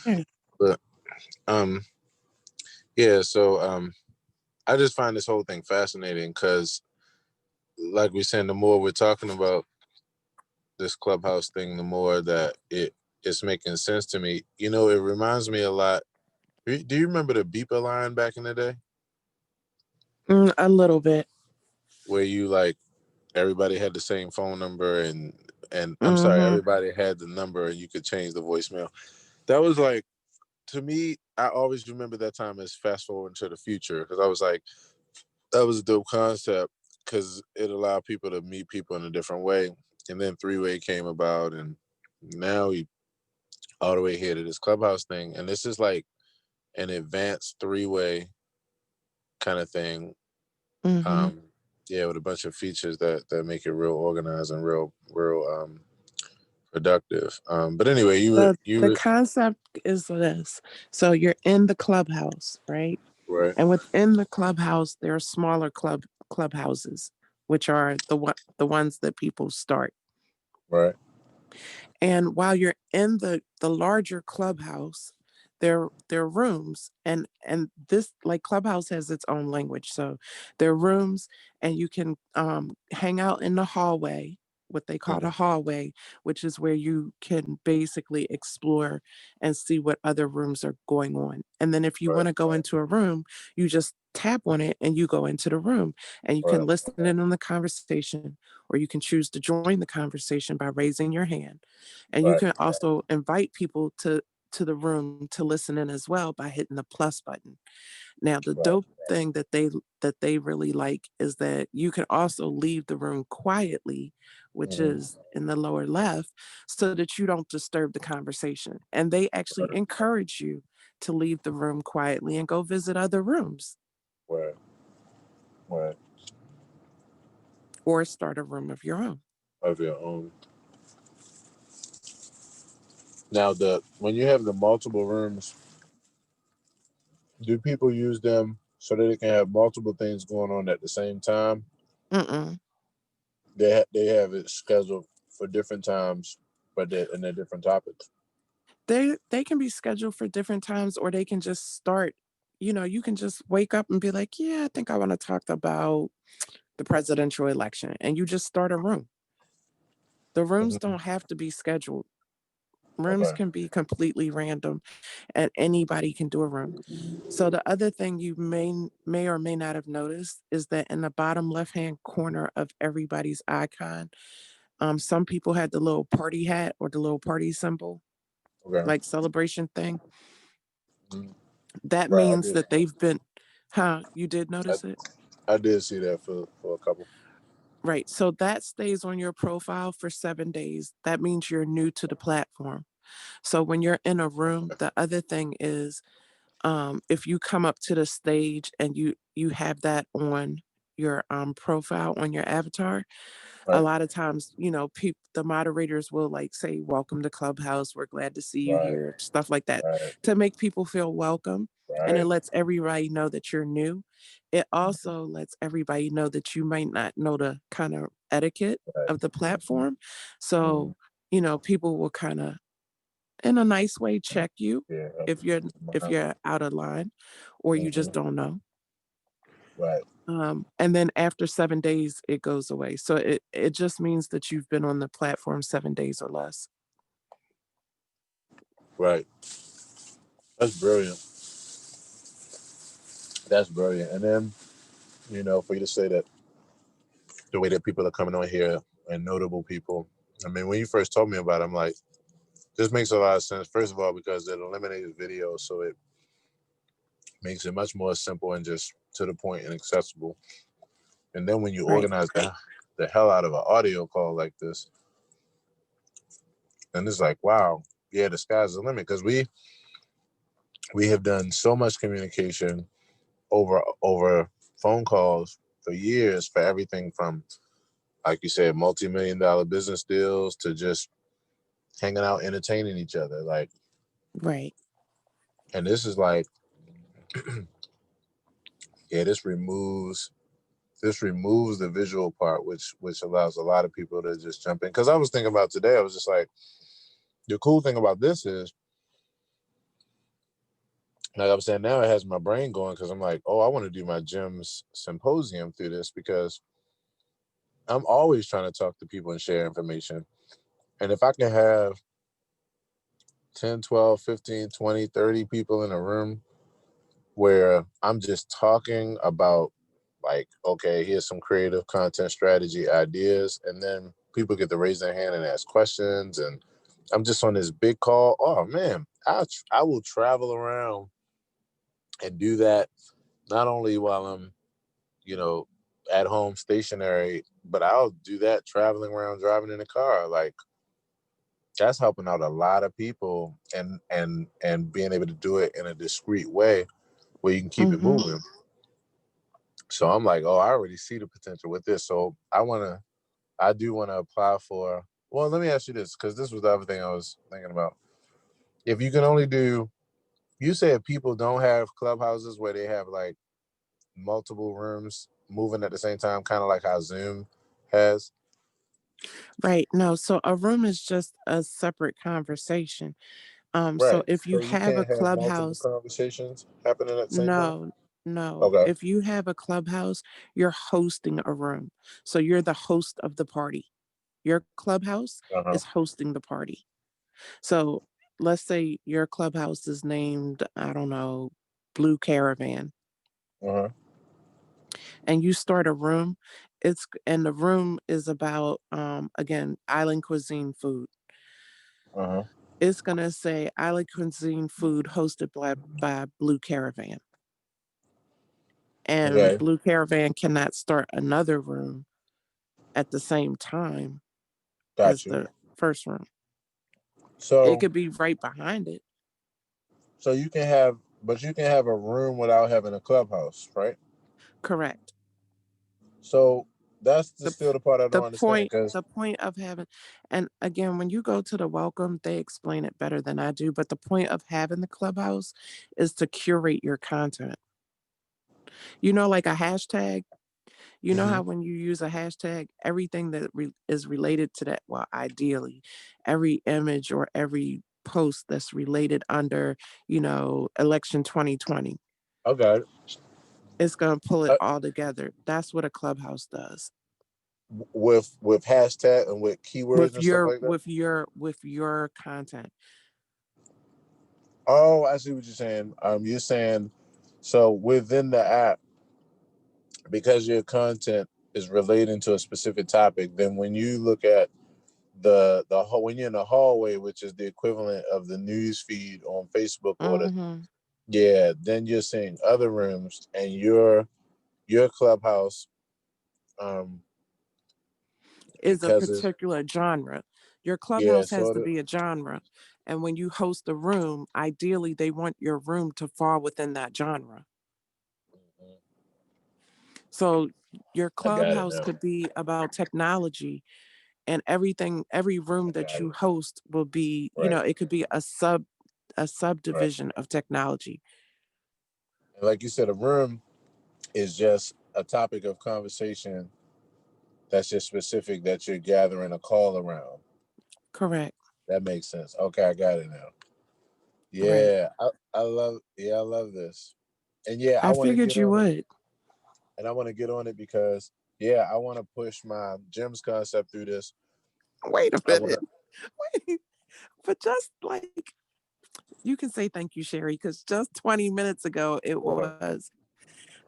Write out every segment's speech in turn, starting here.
Yeah. But um, yeah. So I just find this whole thing fascinating because, like we said, the more we're talking about this Clubhouse thing, the more that it's making sense to me. You know, it reminds me a lot. Do you remember the beeper line back in the day, A little bit. where you like everybody had the same phone number and I'm sorry, Mm-hmm. everybody had the number and you could change the voicemail. That was like, to me, I always remember that time as fast forward to the future because I was like, that was a dope concept because it allowed people to meet people in a different way. And then three-way came about, and now we all the way here to this Clubhouse thing, and this is like an advanced three-way kind of thing. Mm-hmm. Um, yeah, with a bunch of features that make it real organized and real productive. But anyway, The you concept is this. So you're in the clubhouse, right? right, And within the clubhouse, there are smaller clubhouses, which are the ones that people start. right, And while you're in the larger clubhouse, there are rooms, and this, like, clubhouse has its own language. So there are rooms, and you can hang out in the hallway, what they call the mhm, hallway, which is where you can basically explore and see what other rooms are going on. And then if you right, want to go into a room, you just tap on it and you go into the room, and you can right, listen in on the conversation, or you can choose to join the conversation by raising your hand. And you right, can also invite people to the room to listen in as well by hitting the plus button. Now, the right, dope thing that they really like is that you can also leave the room quietly, which mhm, is in the lower left, so that you don't disturb the conversation. And they actually encourage you to leave the room quietly and go visit other rooms right, right. or start a room of your own. Of your own. Now, the when you have the multiple rooms, do people use them so that they can have multiple things going on at the same time? Mm-mm. They have it scheduled for different times, but they're different topics. They can be scheduled for different times, or they can just start. You can just wake up and be like, yeah, I think I want to talk about the presidential election, and you just start a room. The rooms Mhm. don't have to be scheduled. Rooms Okay. can be completely random, and anybody can do a room. So the other thing you may or may not have noticed is that in the bottom left hand corner of everybody's icon, some people had the little party hat or the little party symbol, Okay. like celebration thing. Mhm. That Right. I means did. that they've been, huh? You did I, notice it? I did see that for a couple. Right. So that stays on your profile for 7 days. That means you're new to the platform. So when you're in a room, the other thing is, if you come up to the stage and you have that on your profile on your avatar, a Right. lot of times, the moderators will like say, welcome to Clubhouse, we're glad to see you Right. here, stuff like that, Right. to make people feel welcome. And it Right. lets everybody know that you're new. It also lets everybody know that you might not know the kind of etiquette Right. of the platform. So, Mhm. people will kind of, in a nice way, check you Yeah. if you're if Uh-huh. you're out of line, or you just Mhm. don't know. Right. And then after 7 days, it goes away. So it just means that you've been on the platform 7 days or less. Right. That's brilliant. That's brilliant. And then, for you to say that the way that people are coming on here and notable people. I mean, when you first told me about it, I'm like, this makes a lot of sense. First of all, because it eliminated video, so it makes it much more simple and just to the point and accessible. And then when you Right. organize the hell out of an audio call like this, and it's like, wow, yeah, the sky's the limit because we have done so much communication over phone calls for years for everything from, like you said, multi-million-dollar business deals to just hanging out, entertaining each other. Like, Right. and this is like, yeah, this removes the visual part, which allows a lot of people to just jump in. Because I was thinking about today, I was just like, the cool thing about this is like I'm saying, now it has my brain going because I'm like, oh, I want to do my gym's symposium through this because I'm always trying to talk to people and share information. And if I can have 10, 12, 15, 20, 30 people in a room where I'm just talking about, like, okay, here's some creative content strategy ideas, and then people get to raise their hand and ask questions, and I'm just on this big call. Oh man, I will travel around and do that not only while I'm, you know, at home stationary, but I'll do that traveling around, driving in a car. Like that's helping out a lot of people, and being able to do it in a discreet way where you can keep it Mm-hmm. moving. So I'm like, oh, I already see the potential with this. So I do want to apply for. Well, let me ask you this, because this was the other thing I was thinking about. If you can only do, you said people don't have clubhouses where they have like multiple rooms moving at the same time, kind of like how Zoom has. Right. No, so a room is just a separate conversation. So Right. if you So you have a can't have multiple clubhouse, conversations happening at the same time. no, no. Okay. If you have a clubhouse, you're hosting a room. So you're the host of the party. Your clubhouse Uh huh. is hosting the party. So let's say your clubhouse is named, I don't know, Blue Caravan, Uh huh. and you start a room. And the room is about again, island cuisine food. Uh huh. It's gonna say island cuisine food hosted by Blue Caravan. And Okay. Blue Caravan cannot start another room at the same time Got as you. the first room. It So could be right behind it. so you can have, but you can have a room without having a clubhouse, right? Correct. So that's The still the part I the don't understand point because. the point of having, and again, when you go to the welcome, they explain it better than I do, but the point of having the clubhouse is to curate your content. Like a hashtag. You know Hmm. how when you use a hashtag, everything that is related to that, well, ideally, every image or every post that's related under, election 2020, Okay. it's going to pull it Uh, all together. That's what a clubhouse does with hashtag and with keywords with and stuff your like that. with your with your content. Oh, I see what you're saying. You're saying so within the app, because your content is relating to a specific topic, then when you look at when you're in the hallway, which is the equivalent of the news feed on Facebook or the, Hmm. yeah, then you're seeing other rooms and your clubhouse, um Is a because it's, particular genre. Your yeah, clubhouse has sort to of. be a genre. And when you host a room, ideally they want your room to fall within that genre. So your I got it clubhouse now. could be about technology, and every room I that got you it. host will be, Right. it could be a Right. subdivision of technology. And like you said, a room is just a topic of conversation that's just specific that you're gathering a call around. Correct. That makes sense. Okay, I got it now. Right. Yeah, I love this. And yeah, I I want to figured get you on it. would. And I want to get on it because yeah, I want to push my gyms concept through this. Wait a I want minute. to. Wait. But just like you can say thank you, Sherry, because just 20 minutes ago it was,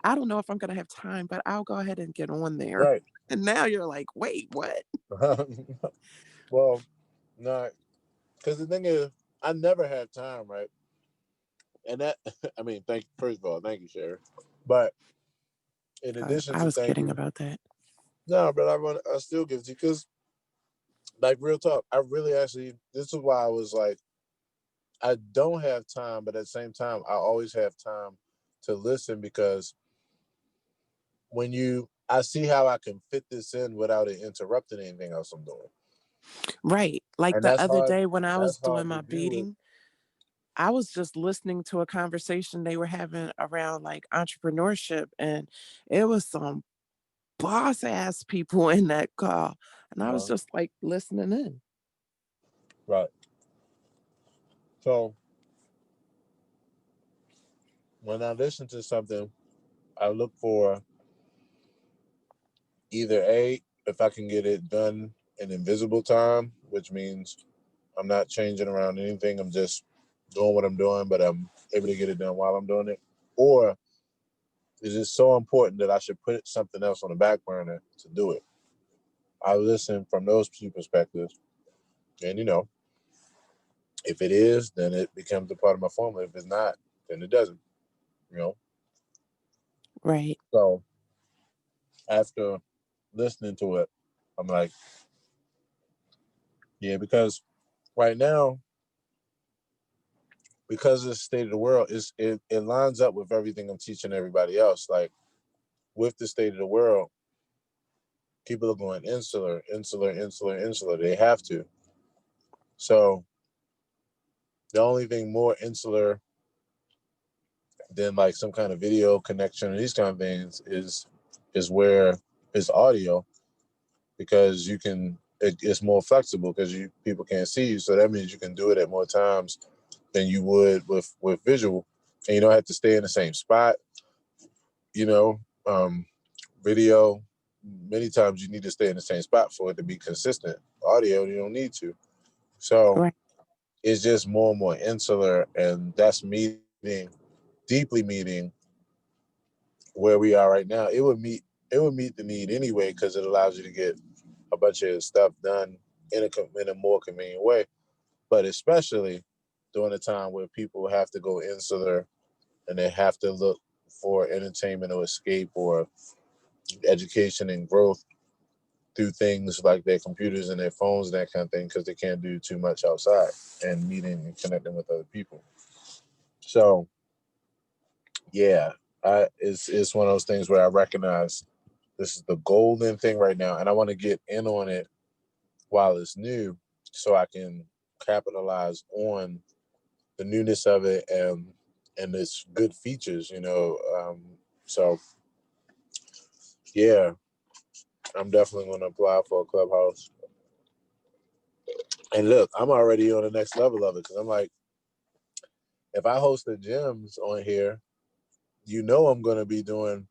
I don't know if I'm gonna have time, but I'll go ahead and get on there. Right. And now you're like, wait, what? Well, no, because the thing is, I never have time, right? And that, I mean, thank first of all, thank you, Sherry. But in addition I to was thank kidding you, about that. no, but I still give it to you because, like, real talk, I really actually, this is why I was like, I don't have time, but at the same time, I always have time to listen because I see how I can fit this in without it interrupting anything else I'm doing. Right. Like And the other day when I was that's doing hard to my do with. beading, I was just listening to a conversation they were having around like entrepreneurship, and it was some boss ass people in that call. And I was Uh, just like listening in. right. So when I listen to something, I look for either A, if I can get it done in invisible time, which means I'm not changing around anything. I'm just doing what I'm doing, but I'm able to get it done while I'm doing it. Or is it so important that I should put something else on the back burner to do it? I listen from those two perspectives. And, if it is, then it becomes a part of my formula. If it's not, then it doesn't, you know? Right. So after listening to it, I'm like, yeah, because right now, because of the state of the world, it lines up with everything I'm teaching everybody else. Like with the state of the world, people are going insular, insular, insular, insular. They have to. So the only thing more insular than like some kind of video connection or these kind of things is where it's audio, because it's more flexible because people can't see you. So that means you can do it at more times than you would with visual, and you don't have to stay in the same spot. You know, video, many times you need to stay in the same spot for it to be consistent. Audio, you don't need to. So Right. it's just more and more insular, and that's deeply meeting where we are right now. It would meet the need anyway, because it allows you to get a bunch of stuff done in a more convenient way. But especially during a time where people have to go insular and they have to look for entertainment or escape or education and growth through things like their computers and their phones and that kind of thing, because they can't do too much outside and meeting and connecting with other people. So yeah, it's one of those things where I recognize this is the golden thing right now, and I want to get in on it while it's new, so I can capitalize on the newness of it and its good features. So yeah, I'm definitely going to apply for a Clubhouse. And look, I'm already on the next level of it, because I'm like, if I host the gyms on here, I'm going to be doing,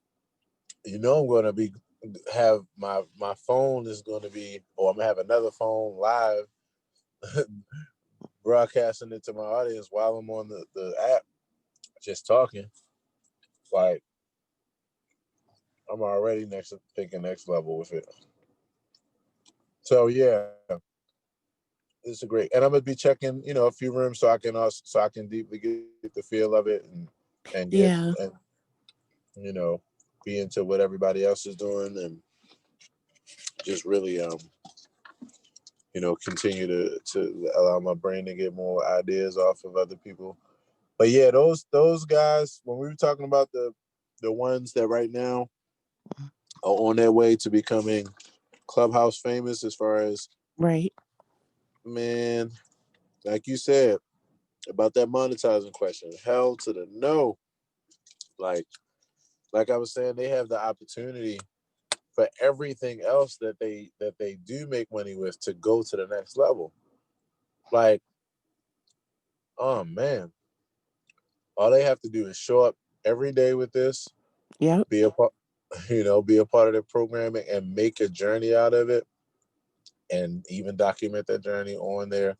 I'm going to be have my phone is going to be, or I'm gonna have another phone live broadcasting it to my audience while I'm on the app just talking. Like, I'm already thinking next level with it. So yeah, it's a great, and I'm gonna be checking, a few rooms so I can deeply get the feel of it and get Yeah. and you know be into what everybody else is doing, and just really continue to allow my brain to get more ideas off of other people. But yeah, those guys, when we were talking about the ones that right now are on their way to becoming Clubhouse famous, as far as, Right. man, like you said about that monetizing question, hell to the no. Like like I was saying, they have the opportunity for everything else that they do make money with to go to the next level. Like, oh man, all they have to do is show up every day with this, Yep. be a part, be a part of the programming and make a journey out of it, and even document that journey on the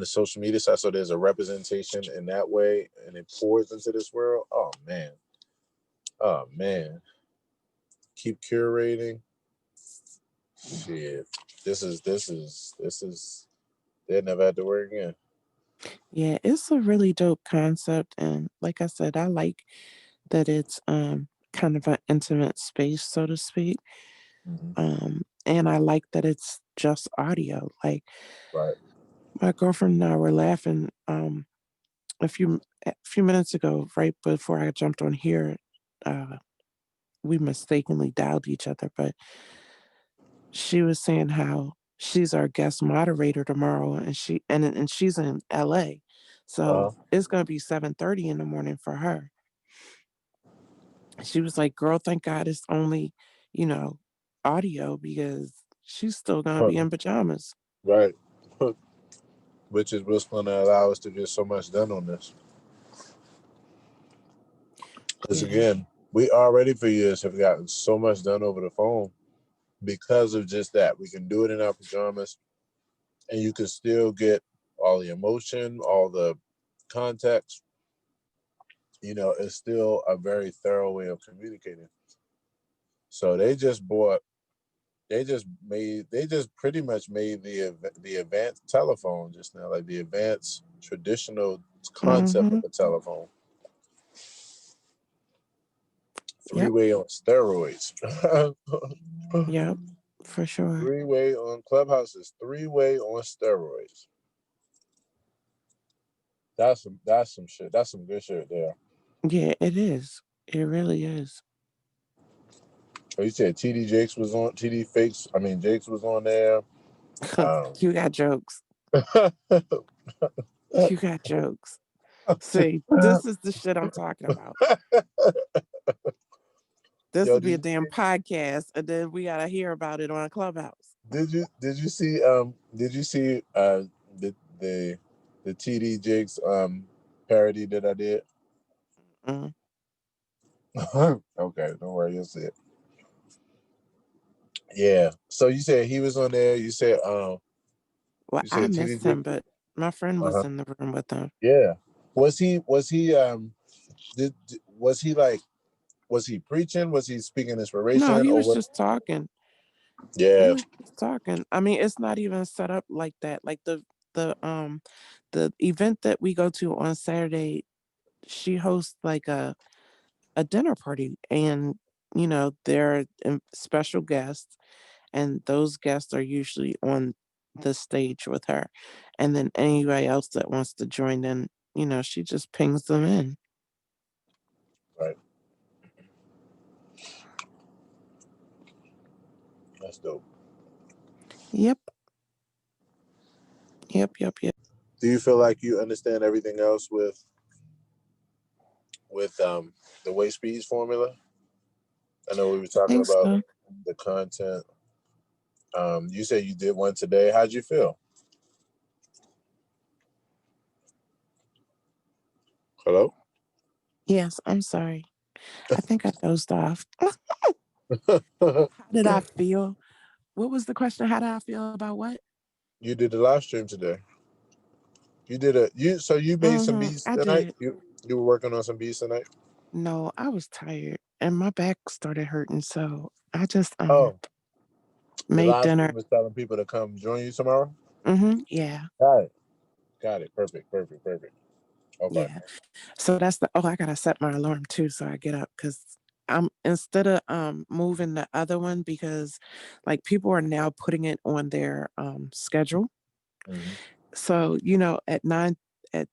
social media side, so there's a representation in that way, and it pours into this world. Oh man, keep curating. Shit, this is. They never had to work again. Yeah, it's a really dope concept, and like I said, I like that it's kind of an intimate space, so to speak. Hmm. And I like that it's just audio. Like Right. my girlfriend and I were laughing a few minutes ago, right before I jumped on here. Uh, we mistakenly dialed each other, but she was saying how she's our guest moderator tomorrow, and she's in LA, so Uh it's gonna be 7:30 in the morning for her. She was like, "Girl, thank God it's only, you know, audio because she's still gonna huh. be in pajamas." Right. Which is what's going to allow us to get so much done on this. Because Yeah. again, we already for years have gotten so much done over the phone because of just that. We can do it in our pajamas, and you can still get all the emotion, all the context. It's still a very thorough way of communicating. So they just pretty much made the advanced telephone just now, like the advanced traditional concept Mm-hmm. of a telephone. Yep. Three-way on steroids. Yep. For sure. Three-way on Clubhouse is three-way on steroids. That's some shit. That's some good shit there. Yeah, it is. It really is. So you said TD Jakes was on TD Fakes. I mean Jakes was on there. You got jokes. You got jokes. See, this is the shit I'm talking about. This Yo, would be a damn podcast, and then we gotta hear about it on Clubhouse. did you see the the TD Jakes parody that I did? Mm. Okay, don't worry, you'll see it. Yeah. So you said he was on there. Well, You I said TD missed Jakes. him, but my friend was Uh-huh. in the room with him. Yeah. Was he preaching? Was he speaking No, inspiration he or was what? just talking. He Yeah. was just talking. I mean, it's not even set up like that. Like the event that we go to on Saturday, she hosts like a dinner party, and there are special guests, and those guests are usually on the stage with her, and then anybody else that wants to join in, she just pings them in. Right. That's dope. Yep. Yep. Yep. Yep. Do you feel like you understand everything else with the weight speeds formula? I know we were talking Think about so. the content. You said you did one today. How'd you feel? Hello? Yes, I'm sorry. I think I dozed off. How did I feel? What was the question? How did I feel about what? You did the live stream today. You made some beats I tonight? did. You were working on some beats tonight? No, I was tired and my back started hurting, so I just Oh, the made live dinner. stream was telling people to come join you tomorrow? Yeah. Got it. Got it. Perfect. Perfect. Perfect. Okay. Yeah. So that's the I gotta set my alarm too so I get up because I'm instead of moving the other one because like people are now putting it on their schedule. Mm-hmm. So, at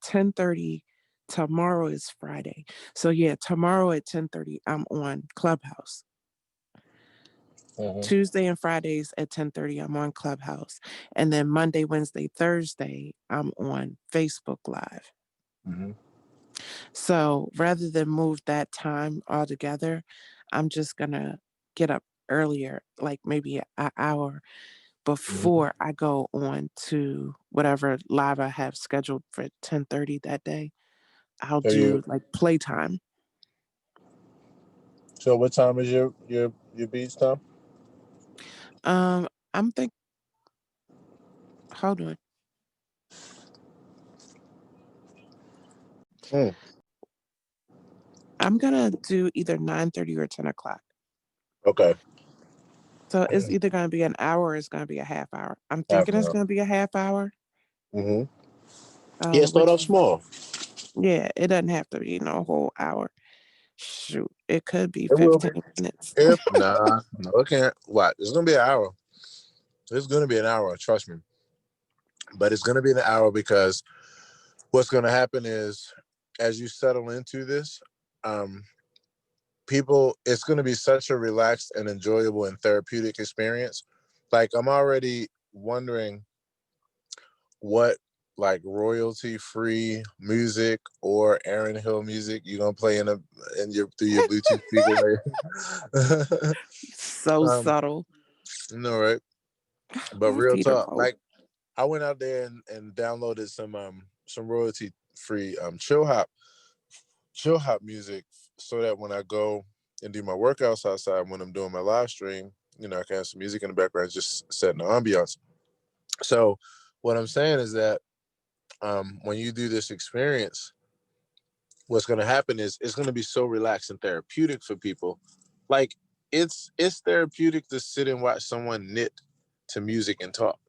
10:30 tomorrow is Friday. So yeah, tomorrow at 10:30 I'm on Clubhouse. Mm-hmm. Tuesday and Fridays at 10:30 I'm on Clubhouse. And then Monday, Wednesday, Thursday I'm on Facebook Live. Mm-hmm. So rather than move that time altogether, I'm just gonna get up earlier, like maybe an hour Mm-hmm. before I go on to whatever live I have scheduled for 10:30 that day. I'll So you do like playtime. so what time is your beats time? I'm think hold on. Mm. I'm gonna do either 9:30 or 10 o'clock. Okay. So it's either gonna be an hour or it's gonna be a half hour. I'm Half thinking an it's hour. gonna be a half hour. Mm-hmm. Yeah, start Which off small. yeah, it doesn't have to be no whole hour. Shoot, it could be It will be. 15 minutes. If nah, no, it can't. What? It's gonna be an hour. It's gonna be an hour. Trust me. But it's gonna be an hour because what's gonna happen is, as you settle into this, um, people, it's gonna be such a relaxed and enjoyable and therapeutic experience. Like I'm already wondering what like royalty free music or Aaron Hill music you're gonna play in your through your Bluetooth speaker. So um, subtle. right? But My real feet are talk, cold. like I went out there and downloaded some royalty free chill hop music so that when I go and do my workouts outside, when I'm doing my live stream, I can have some music in the background, just setting the ambiance. So what I'm saying is that when you do this experience, what's going to happen is it's going to be so relaxed and therapeutic for people. Like it's therapeutic to sit and watch someone knit to music and talk.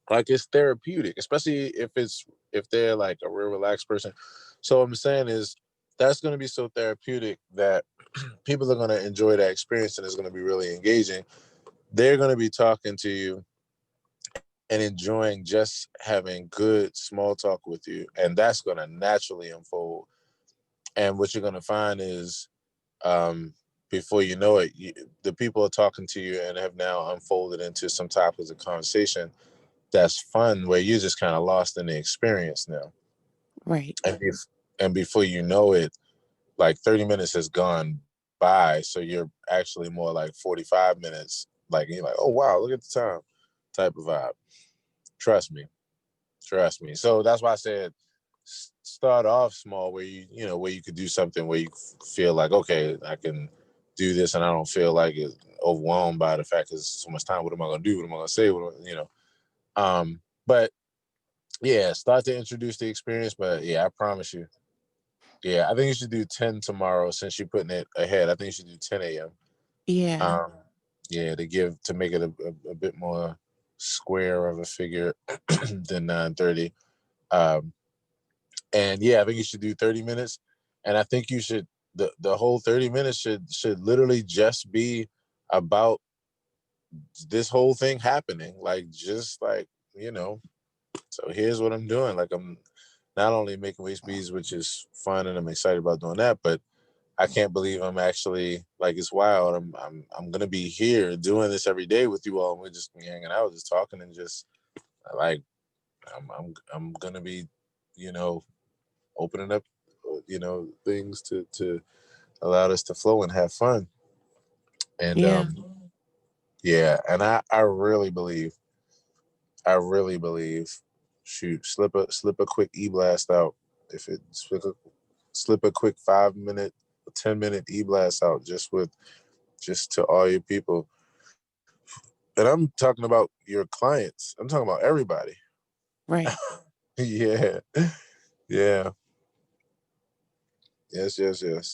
Like it's therapeutic, especially if they're like a real relaxed person. So what I'm saying is that's going to be so therapeutic that people are going to enjoy that experience, and it's going to be really engaging. They're going to be talking to you and enjoying just having good small talk with you, and that's going to naturally unfold. And what you're going to find is, um, before you know it, the people are talking to you and have now unfolded into some type of a conversation that's fun, where you're just kind of lost in the experience now. Right. And before you know it, like 30 minutes has gone by, so you're actually more like 45 minutes. Like you're like, oh wow, look at the time, type of vibe. Trust me, trust me. So that's why I said start off small, where where you could do something where you feel like, okay, I can do this, and I don't feel like it's overwhelmed by the fact there's so much time. What am I going to do? What am I going to say? But yeah, start to introduce the experience. But yeah, I promise you. Yeah, I think you should do 10 tomorrow, since you're putting it ahead. I think you should do 10 a.m. Yeah. Yeah, to make it a bit more square of a figure than 9:30. Um, and yeah, I think you should do 30 minutes. And I think you should the whole 30 minutes should literally just be about this whole thing happening. Like just like, so here's what I'm doing. Like I'm not only making waist beads, which is fun and I'm excited about doing that, but I can't believe I'm actually, like, it's wild. I'm gonna be here doing this every day with you all, and we're just hanging out, just talking, and just like I'm gonna be, you know, opening up, things to allow us to flow and have fun. And Yeah. yeah, and I really believe, shoot, slip a quick e-blast out. If it slip a quick 5 minute, 10 minute e-blast out, just to all your people. And I'm talking about your clients. I'm talking about everybody. Right. Yeah. Yeah. Yes, yes, yes.